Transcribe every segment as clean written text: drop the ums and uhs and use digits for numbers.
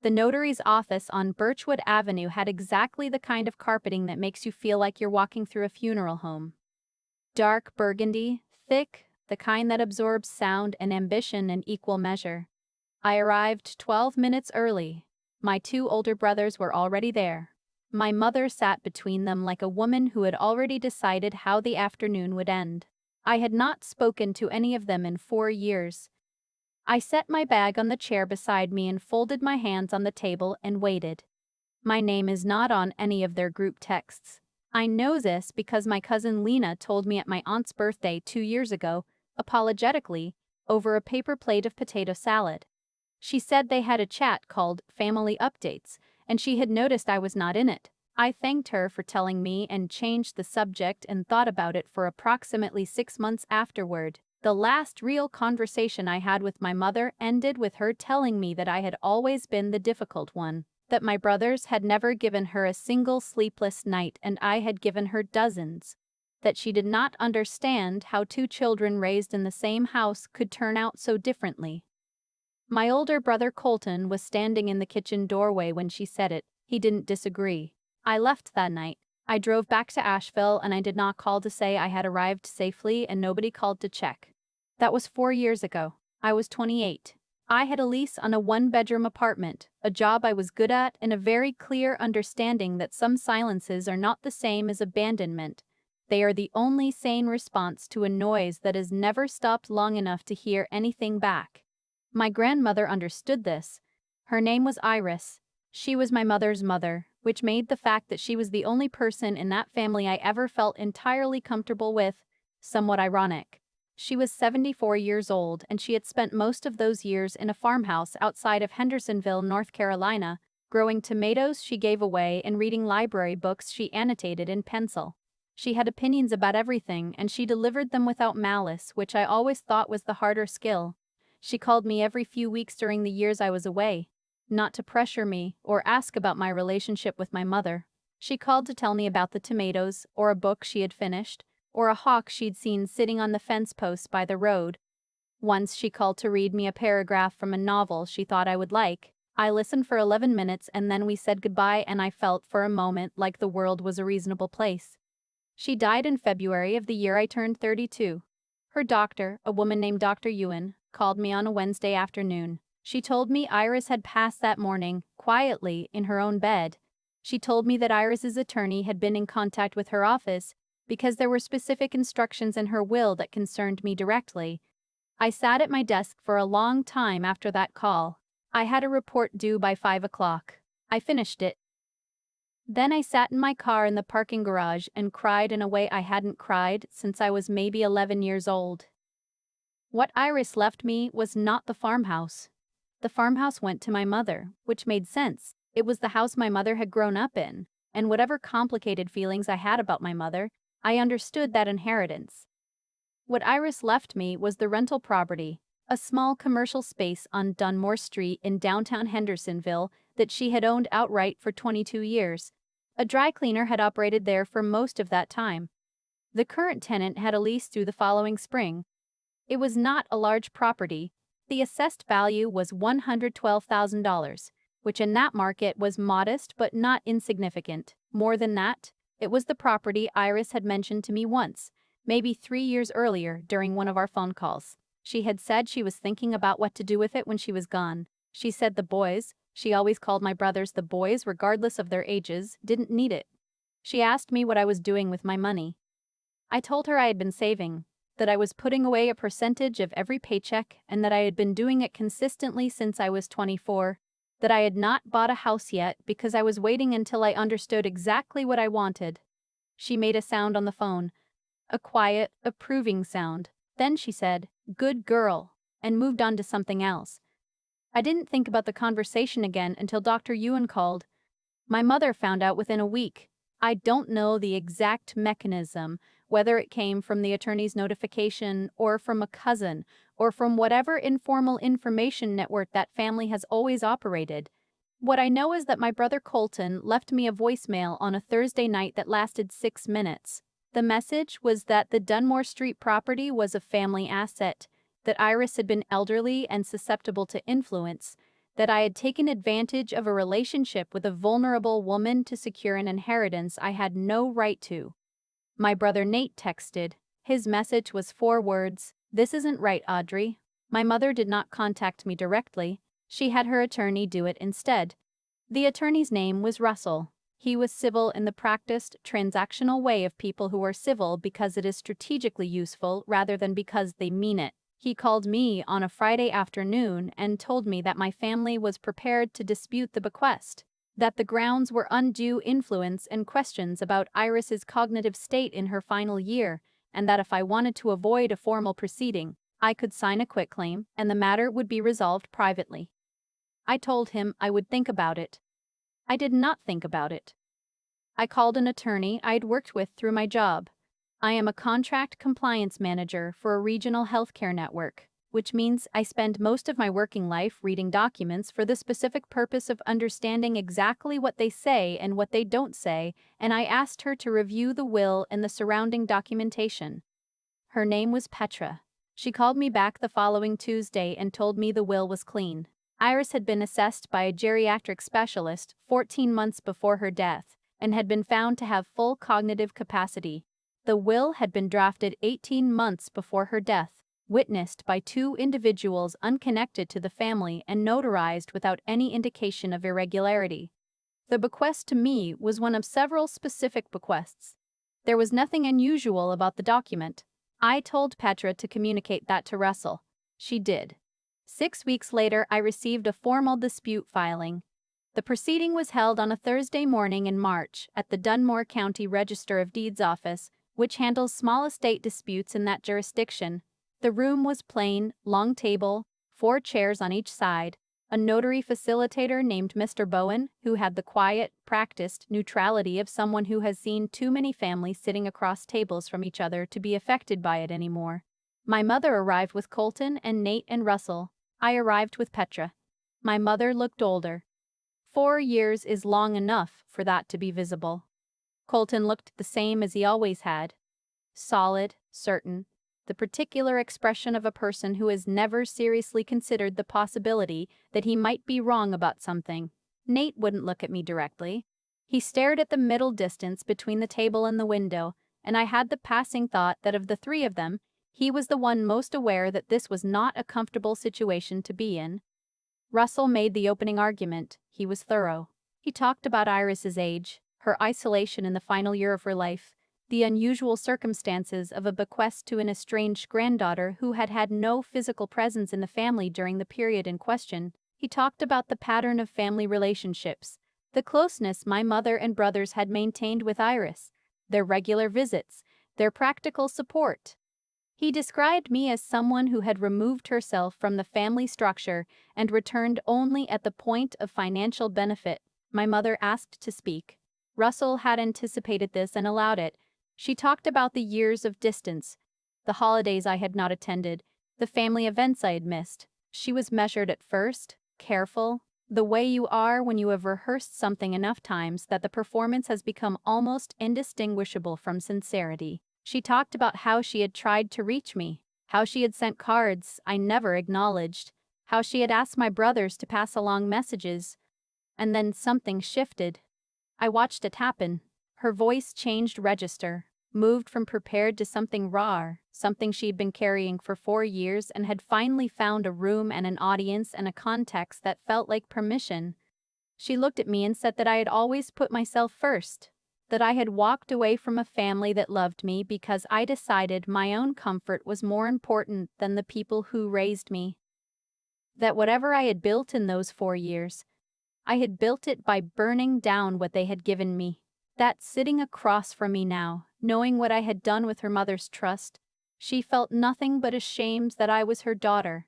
The notary's office on Birchwood Avenue had exactly the kind of carpeting that makes you feel like you're walking through a funeral home. Dark burgundy, thick, the kind that absorbs sound and ambition in equal measure. I arrived 12 minutes early. My two older brothers were already there. My mother sat between them like a woman who had already decided how the afternoon would end. I had not spoken to any of them in 4 years. I set my bag on the chair beside me and folded my hands on the table and waited. My name is not on any of their group texts. I know this because my cousin Lena told me at my aunt's birthday 2 years ago, apologetically, over a paper plate of potato salad. She said they had a chat called Family Updates, and she had noticed I was not in it. I thanked her for telling me and changed the subject and thought about it for approximately 6 months afterward. The last real conversation I had with my mother ended with her telling me that I had always been the difficult one, that my brothers had never given her a single sleepless night and I had given her dozens, that she did not understand how two children raised in the same house could turn out so differently. My older brother Colton was standing in the kitchen doorway when she said it. He didn't disagree. I left that night. I drove back to Asheville and I did not call to say I had arrived safely and nobody called to check. That was 4 years ago. I was 28. I had a lease on a one-bedroom apartment, a job I was good at, and a very clear understanding that some silences are not the same as abandonment. They are the only sane response to a noise that has never stopped long enough to hear anything back. My grandmother understood this. Her name was Iris. She was my mother's mother, which made the fact that she was the only person in that family I ever felt entirely comfortable with somewhat ironic. She was 74 years old and she had spent most of those years in a farmhouse outside of Hendersonville, North Carolina, growing tomatoes she gave away and reading library books she annotated in pencil. She had opinions about everything and she delivered them without malice, which I always thought was the harder skill. She called me every few weeks during the years I was away, not to pressure me or ask about my relationship with my mother. She called to tell me about the tomatoes, or a book she had finished, or a hawk she'd seen sitting on the fence posts by the road. Once she called to read me a paragraph from a novel she thought I would like. I listened for 11 minutes and then we said goodbye and I felt for a moment like the world was a reasonable place. She died in February of the year I turned 32. Her doctor, a woman named Dr. Ewan, called me on a Wednesday afternoon. She told me Iris had passed that morning, quietly, in her own bed. She told me that Iris's attorney had been in contact with her office because there were specific instructions in her will that concerned me directly. I sat at my desk for a long time after that call. I had a report due by 5 o'clock. I finished it. Then I sat in my car in the parking garage and cried in a way I hadn't cried since I was maybe 11 years old. What Iris left me was not the farmhouse. The farmhouse went to my mother, which made sense. It was the house my mother had grown up in, and whatever complicated feelings I had about my mother, I understood that inheritance. What Iris left me was the rental property, a small commercial space on Dunmore Street in downtown Hendersonville that she had owned outright for 22 years. A dry cleaner had operated there for most of that time. The current tenant had a lease through the following spring. It was not a large property. The assessed value was $112,000, which in that market was modest but not insignificant. More than that, it was the property Iris had mentioned to me once, maybe 3 years earlier during one of our phone calls. She had said she was thinking about what to do with it when she was gone. She said the boys, she always called my brothers the boys regardless of their ages, didn't need it. She asked me what I was doing with my money. I told her I had been saving, that I was putting away a percentage of every paycheck and that I had been doing it consistently since I was 24, that I had not bought a house yet because I was waiting until I understood exactly what I wanted. She made a sound on the phone, a quiet, approving sound. Then she said, "Good girl," and moved on to something else. I didn't think about the conversation again until Dr. Ewan called. My mother found out within a week. I don't know the exact mechanism, whether it came from the attorney's notification or from a cousin or from whatever informal information network that family has always operated. What I know is that my brother Colton left me a voicemail on a Thursday night that lasted 6 minutes. The message was that the Dunmore Street property was a family asset, that Iris had been elderly and susceptible to influence, that I had taken advantage of a relationship with a vulnerable woman to secure an inheritance I had no right to. My brother Nate texted. His message was 4 words: "This isn't right, Audrey." My mother did not contact me directly. She had her attorney do it instead. The attorney's name was Russell. He was civil in the practiced, transactional way of people who are civil because it is strategically useful rather than because they mean it. He called me on a Friday afternoon and told me that my family was prepared to dispute the bequest, that the grounds were undue influence and questions about Iris's cognitive state in her final year, and that if I wanted to avoid a formal proceeding, I could sign a quitclaim and the matter would be resolved privately. I told him I would think about it. I did not think about it. I called an attorney I'd worked with through my job. I am a contract compliance manager for a regional healthcare network, which means I spend most of my working life reading documents for the specific purpose of understanding exactly what they say and what they don't say, and I asked her to review the will and the surrounding documentation. Her name was Petra. She called me back the following Tuesday and told me the will was clean. Iris had been assessed by a geriatric specialist 14 months before her death and had been found to have full cognitive capacity. The will had been drafted 18 months before her death, witnessed by 2 individuals unconnected to the family and notarized without any indication of irregularity. The bequest to me was one of several specific bequests. There was nothing unusual about the document. I told Petra to communicate that to Russell. She did. 6 weeks later, I received a formal dispute filing. The proceeding was held on a Thursday morning in March at the Dunmore County Register of Deeds office, which handles small estate disputes in that jurisdiction. The room was plain, long table, 4 chairs on each side, a notary facilitator named Mr. Bowen, who had the quiet, practiced neutrality of someone who has seen too many families sitting across tables from each other to be affected by it anymore. My mother arrived with Colton and Nate and Russell. I arrived with Petra. My mother looked older. 4 years is long enough for that to be visible. Colton looked the same as he always had. Solid, certain, the particular expression of a person who has never seriously considered the possibility that he might be wrong about something. Nate wouldn't look at me directly. He stared at the middle distance between the table and the window, and I had the passing thought that of the 3 of them, he was the one most aware that this was not a comfortable situation to be in. Russell made the opening argument. He was thorough. He talked about Iris's age, her isolation in the final year of her life, the unusual circumstances of a bequest to an estranged granddaughter who had had no physical presence in the family during the period in question. He talked about the pattern of family relationships, the closeness my mother and brothers had maintained with Iris, their regular visits, their practical support. He described me as someone who had removed herself from the family structure and returned only at the point of financial benefit. My mother asked to speak. Russell had anticipated this and allowed it. She talked about the years of distance, the holidays I had not attended, the family events I had missed. She was measured at first, careful, the way you are when you have rehearsed something enough times that the performance has become almost indistinguishable from sincerity. She talked about how she had tried to reach me, how she had sent cards I never acknowledged, how she had asked my brothers to pass along messages. And then something shifted. I watched it happen. Her voice changed register, moved from prepared to something raw, something she'd been carrying for 4 years and had finally found a room and an audience and a context that felt like permission. She looked at me and said that I had always put myself first, that I had walked away from a family that loved me because I decided my own comfort was more important than the people who raised me. That whatever I had built in those 4 years, I had built it by burning down what they had given me. That sitting across from me now, knowing what I had done with her mother's trust, she felt nothing but ashamed that I was her daughter.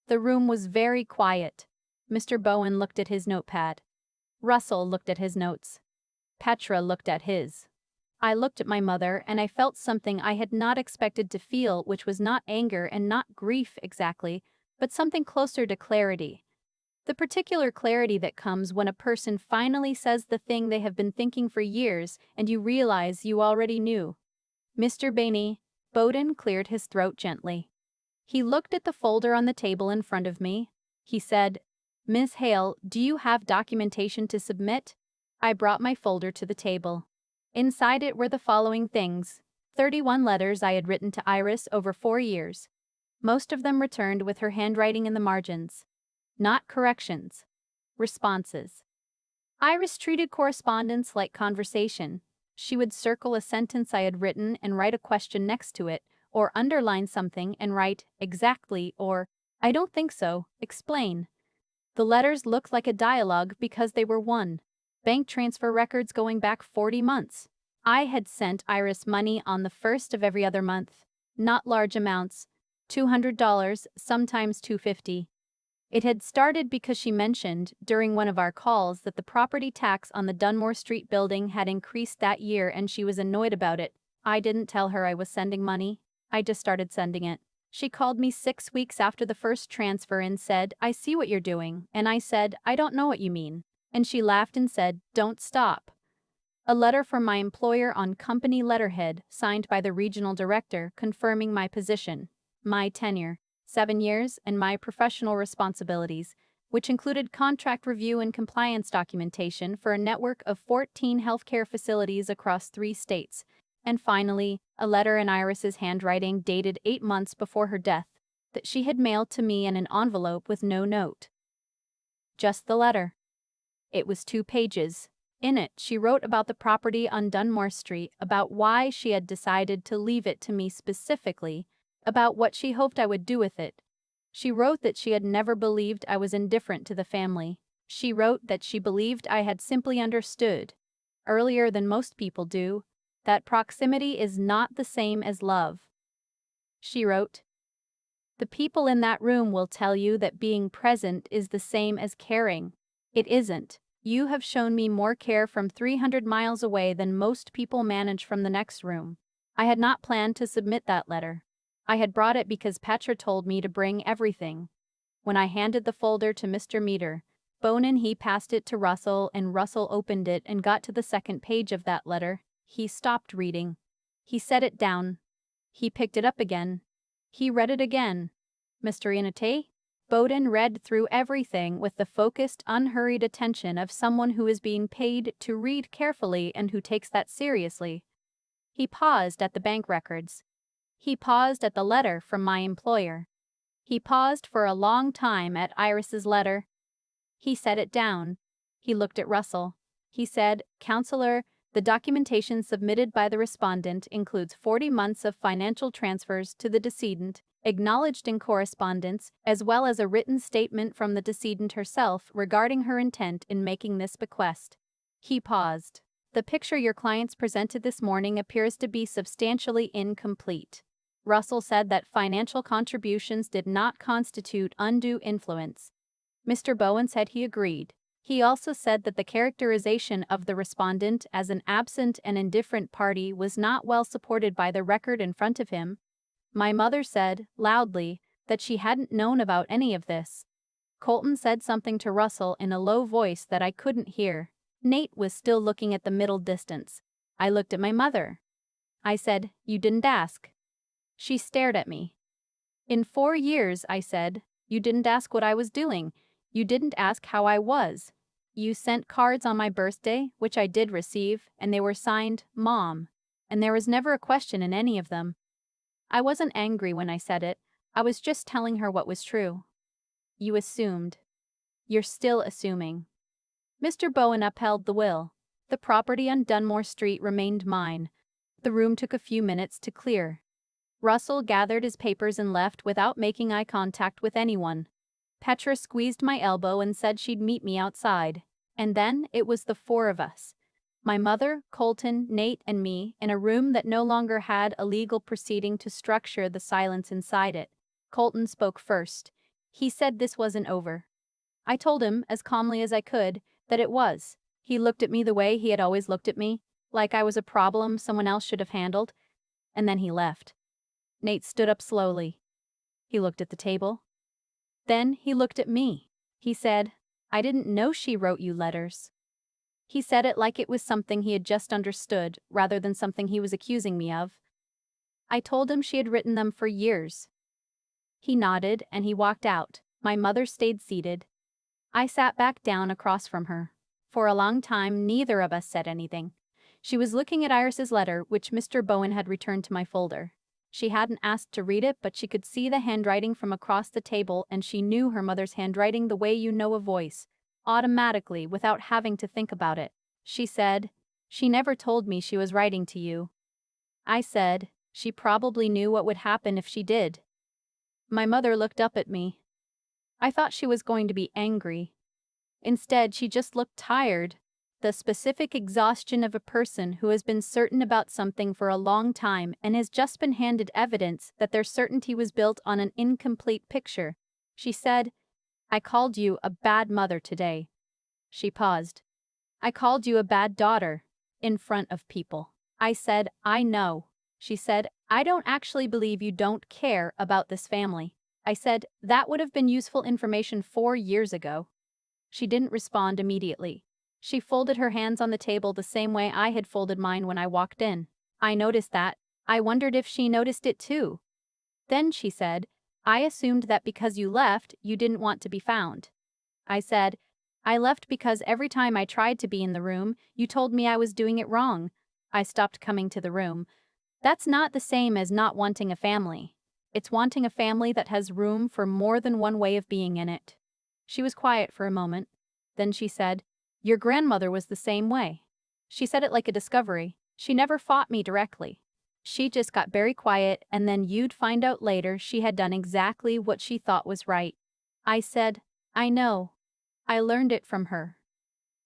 The room was very quiet. Mr. Bowen looked at his notepad. Russell looked at his notes. Petra looked at his. I looked at my mother and I felt something I had not expected to feel, which was not anger and not grief exactly, but something closer to clarity. The particular clarity that comes when a person finally says the thing they have been thinking for years and you realize you already knew. Mr. Bowden cleared his throat gently. He looked at the folder on the table in front of me. He said, Miss Hale, do you have documentation to submit? I brought my folder to the table. Inside it were the following things: 31 letters I had written to Iris over 4 years. Most of them returned with her handwriting in the margins. Not corrections. Responses. Iris treated correspondence like conversation. She would circle a sentence I had written and write a question next to it, or underline something and write, exactly, or, I don't think so, explain. The letters looked like a dialogue because they were bank transfer records going back 40 months. I had sent Iris money on the first of every other month. Not large amounts. $200, sometimes $250. It had started because she mentioned, during one of our calls, that the property tax on the Dunmore Street building had increased that year and she was annoyed about it. I didn't tell her I was sending money. I just started sending it. She called me 6 weeks after the first transfer and said, "I see what you're doing," and I said, "I don't know what you mean." And she laughed and said, "Don't stop." A letter from my employer on company letterhead, signed by the regional director, confirming my position, my tenure, 7 years, and my professional responsibilities, which included contract review and compliance documentation for a network of 14 healthcare facilities across 3 states. And finally, a letter in Iris's handwriting dated 8 months before her death, that she had mailed to me in an envelope with no note. Just the letter. It was 2 pages. In it, she wrote about the property on Dunmore Street, about why she had decided to leave it to me specifically, about what she hoped I would do with it. She wrote that she had never believed I was indifferent to the family. She wrote that she believed I had simply understood, earlier than most people do, that proximity is not the same as love. She wrote, "The people in that room will tell you that being present is the same as caring. It isn't. You have shown me more care from 300 miles away than most people manage from the next room." I had not planned to submit that letter. I had brought it because Petra told me to bring everything. When I handed the folder to Mr. Meter, Bonin, he passed it to Russell, and Russell opened it and got to the second page of that letter. He stopped reading. He set it down. He picked it up again. He read it again. Mr. Inate? Bowden read through everything with the focused, unhurried attention of someone who is being paid to read carefully and who takes that seriously. He paused at the bank records. He paused at the letter from my employer. He paused for a long time at Iris's letter. He set it down. He looked at Russell. He said, "Counselor, the documentation submitted by the respondent includes 40 months of financial transfers to the decedent, acknowledged in correspondence, as well as a written statement from the decedent herself regarding her intent in making this bequest." He paused. "The picture your clients presented this morning appears to be substantially incomplete." Russell said that financial contributions did not constitute undue influence. Mr. Bowen said he agreed. He also said that the characterization of the respondent as an absent and indifferent party was not well supported by the record in front of him. My mother said, loudly, that she hadn't known about any of this. Colton said something to Russell in a low voice that I couldn't hear. Nate was still looking at the middle distance. I looked at my mother. I said, "You didn't ask." She stared at me. "In 4 years," I said, "you didn't ask what I was doing. You didn't ask how I was. You sent cards on my birthday, which I did receive, and they were signed, Mom. And there was never a question in any of them." I wasn't angry when I said it. I was just telling her what was true. "You assumed. You're still assuming." Mr. Bowen upheld the will. The property on Dunmore Street remained mine. The room took a few minutes to clear. Russell gathered his papers and left without making eye contact with anyone. Petra squeezed my elbow and said she'd meet me outside. And then it was the 4 of us. My mother, Colton, Nate, and me, in a room that no longer had a legal proceeding to structure the silence inside it. Colton spoke first. He said this wasn't over. I told him, as calmly as I could, that it was. He looked at me the way he had always looked at me, like I was a problem someone else should have handled, and then he left. Nate stood up slowly. He looked at the table. Then he looked at me. He said, "I didn't know she wrote you letters." He said it like it was something he had just understood, rather than something he was accusing me of. I told him she had written them for years. He nodded and he walked out. My mother stayed seated. I sat back down across from her. For a long time, neither of us said anything. She was looking at Iris's letter, which Mr. Bowen had returned to my folder. She hadn't asked to read it, but she could see the handwriting from across the table, and she knew her mother's handwriting the way you know a voice, automatically, without having to think about it. She said, "She never told me she was writing to you." I said, "She probably knew what would happen if she did." My mother looked up at me. I thought she was going to be angry. Instead, she just looked tired. The specific exhaustion of a person who has been certain about something for a long time and has just been handed evidence that their certainty was built on an incomplete picture. She said, "I called you a bad mother today." She paused. "I called you a bad daughter." In front of people. I said, "I know." She said, "I don't actually believe you don't care about this family." I said, "That would have been useful information 4 years ago." She didn't respond immediately. She folded her hands on the table the same way I had folded mine when I walked in. I noticed that. I wondered if she noticed it too. Then she said, "I assumed that because you left, you didn't want to be found." I said, "I left because every time I tried to be in the room, you told me I was doing it wrong." I stopped coming to the room. That's not the same as not wanting a family. It's wanting a family that has room for more than one way of being in it. She was quiet for a moment. Then she said, "Your grandmother was the same way." She said it like a discovery. She never fought me directly. She just got very quiet, and then you'd find out later she had done exactly what she thought was right. I said, "I know. I learned it from her."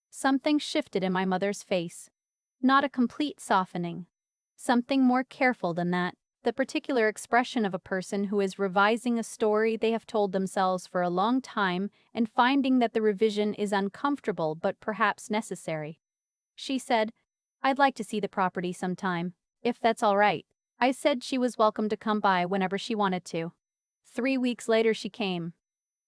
Something shifted in my mother's face. Not a complete softening. Something more careful than that. The particular expression of a person who is revising a story they have told themselves for a long time and finding that the revision is uncomfortable but perhaps necessary. She said, "I'd like to see the property sometime, if that's all right." I said she was welcome to come by whenever she wanted to. 3 weeks later she came.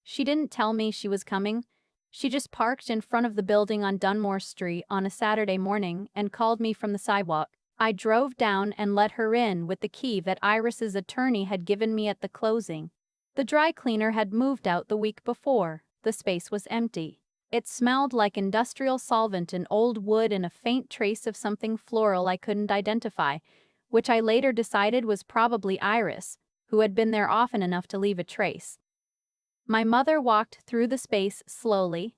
She didn't tell me she was coming. She just parked in front of the building on Dunmore Street on a Saturday morning and called me from the sidewalk. I drove down and let her in with the key that Iris's attorney had given me at the closing. The dry cleaner had moved out the week before. The space was empty. It smelled like industrial solvent and old wood and a faint trace of something floral I couldn't identify, which I later decided was probably Iris, who had been there often enough to leave a trace. My mother walked through the space slowly.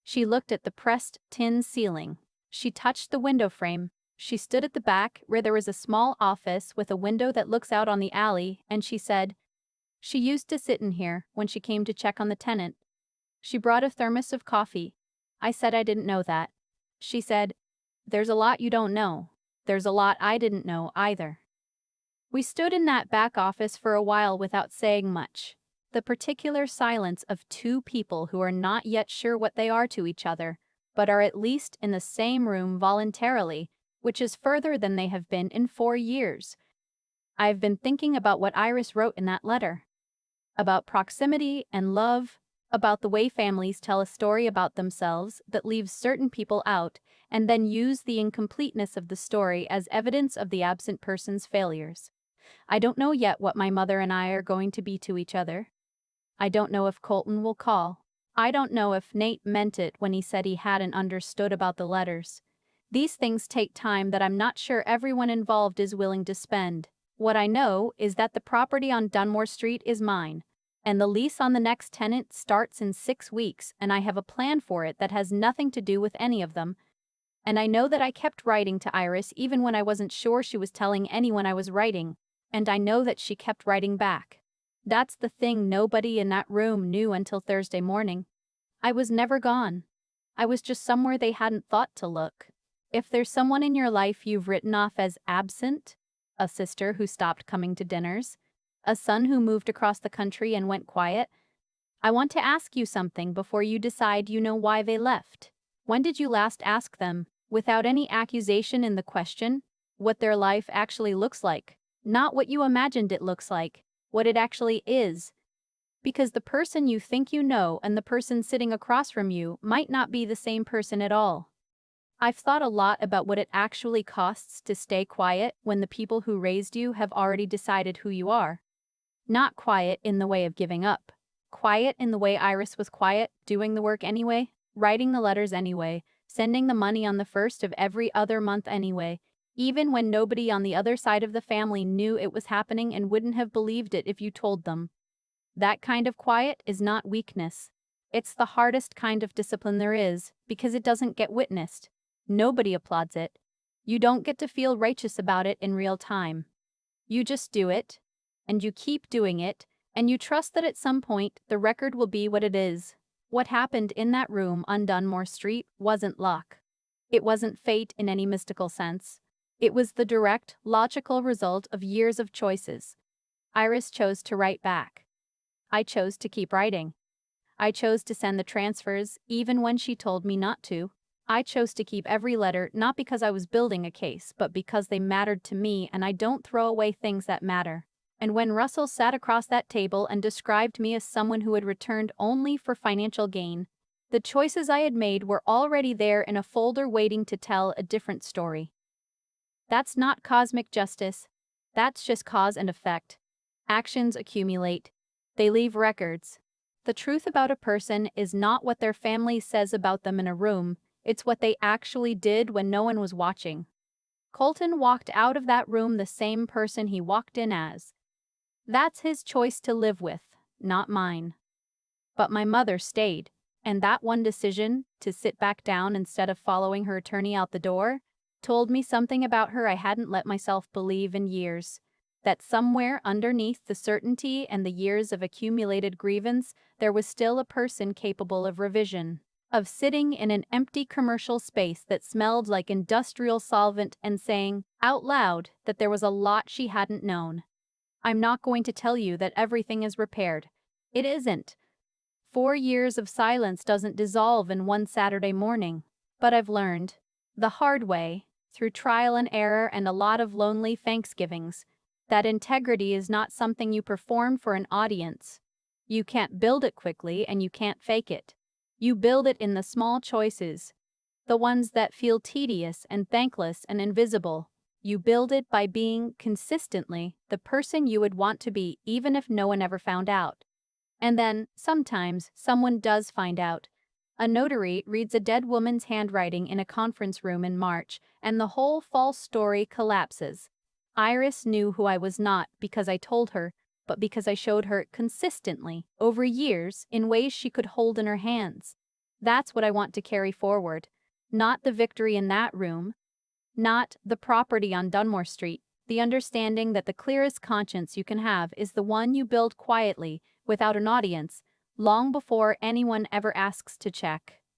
She looked at the pressed tin ceiling. She touched the window frame. She stood at the back where there was a small office with a window that looks out on the alley, and she said, "She used to sit in here when she came to check on the tenant." She brought a thermos of coffee. I said I didn't know that. She said, "There's a lot you don't know. There's a lot I didn't know either." We stood in that back office for a while without saying much. The particular silence of two people who are not yet sure what they are to each other, but are at least in the same room voluntarily, which is further than they have been in 4 years. I've been thinking about what Iris wrote in that letter. About proximity and love, about the way families tell a story about themselves that leaves certain people out, and then use the incompleteness of the story as evidence of the absent person's failures. I don't know yet what my mother and I are going to be to each other. I don't know if Colton will call. I don't know if Nate meant it when he said he hadn't understood about the letters. These things take time that I'm not sure everyone involved is willing to spend. What I know is that the property on Dunmore Street is mine, and the lease on the next tenant starts in 6 weeks, and I have a plan for it that has nothing to do with any of them. And I know that I kept writing to Iris even when I wasn't sure she was telling anyone I was writing, and I know that she kept writing back. That's the thing nobody in that room knew until Thursday morning. I was never gone. I was just somewhere they hadn't thought to look. If there's someone in your life you've written off as absent, a sister who stopped coming to dinners, a son who moved across the country and went quiet, I want to ask you something before you decide you know why they left. When did you last ask them, without any accusation in the question, what their life actually looks like? Not what you imagined it looks like, what it actually is. Because the person you think you know and the person sitting across from you might not be the same person at all. I've thought a lot about what it actually costs to stay quiet when the people who raised you have already decided who you are. Not quiet in the way of giving up, Quiet in the way Iris was quiet, doing the work anyway, writing the letters anyway, sending the money on the first of every other month anyway, even when nobody on the other side of the family knew it was happening and wouldn't have believed it if you told them. That kind of quiet is not weakness. It's the hardest kind of discipline there is, because it doesn't get witnessed. Nobody applauds it. You don't get to feel righteous about it in real time. You just do it, and you keep doing it, and you trust that at some point the record will be what it is. What happened in that room on Dunmore Street wasn't luck. It wasn't fate in any mystical sense. It was the direct, logical result of years of choices. Iris chose to write back. I chose to keep writing. I chose to send the transfers even when she told me not to. I chose to keep every letter not because I was building a case, but because they mattered to me, and I don't throw away things that matter. And when Russell sat across that table and described me as someone who had returned only for financial gain, the choices I had made were already there in a folder waiting to tell a different story. That's not cosmic justice. That's just cause and effect. Actions accumulate. They leave records. The truth about a person is not what their family says about them in a room, it's what they actually did when no one was watching. Colton walked out of that room the same person he walked in as. That's his choice to live with, not mine. But my mother stayed, and that one decision, to sit back down instead of following her attorney out the door, told me something about her I hadn't let myself believe in years. That somewhere underneath the certainty and the years of accumulated grievance, there was still a person capable of revision, of sitting in an empty commercial space that smelled like industrial solvent and saying, out loud, that there was a lot she hadn't known. I'm not going to tell you that everything is repaired. It isn't. 4 years of silence doesn't dissolve in one Saturday morning. But I've learned, the hard way, through trial and error and a lot of lonely Thanksgivings, that integrity is not something you perform for an audience. You can't build it quickly and you can't fake it. You build it in the small choices, the ones that feel tedious and thankless and invisible. You build it by being, consistently, the person you would want to be even if no one ever found out. And then, sometimes, someone does find out. A notary reads a dead woman's handwriting in a conference room in March, and the whole false story collapses. Iris knew who I was not because I told her, but because I showed her consistently, over years, in ways she could hold in her hands. That's what I want to carry forward. Not the victory in that room, not the property on Dunmore Street, the understanding that the clearest conscience you can have is the one you build quietly, without an audience, long before anyone ever asks to check.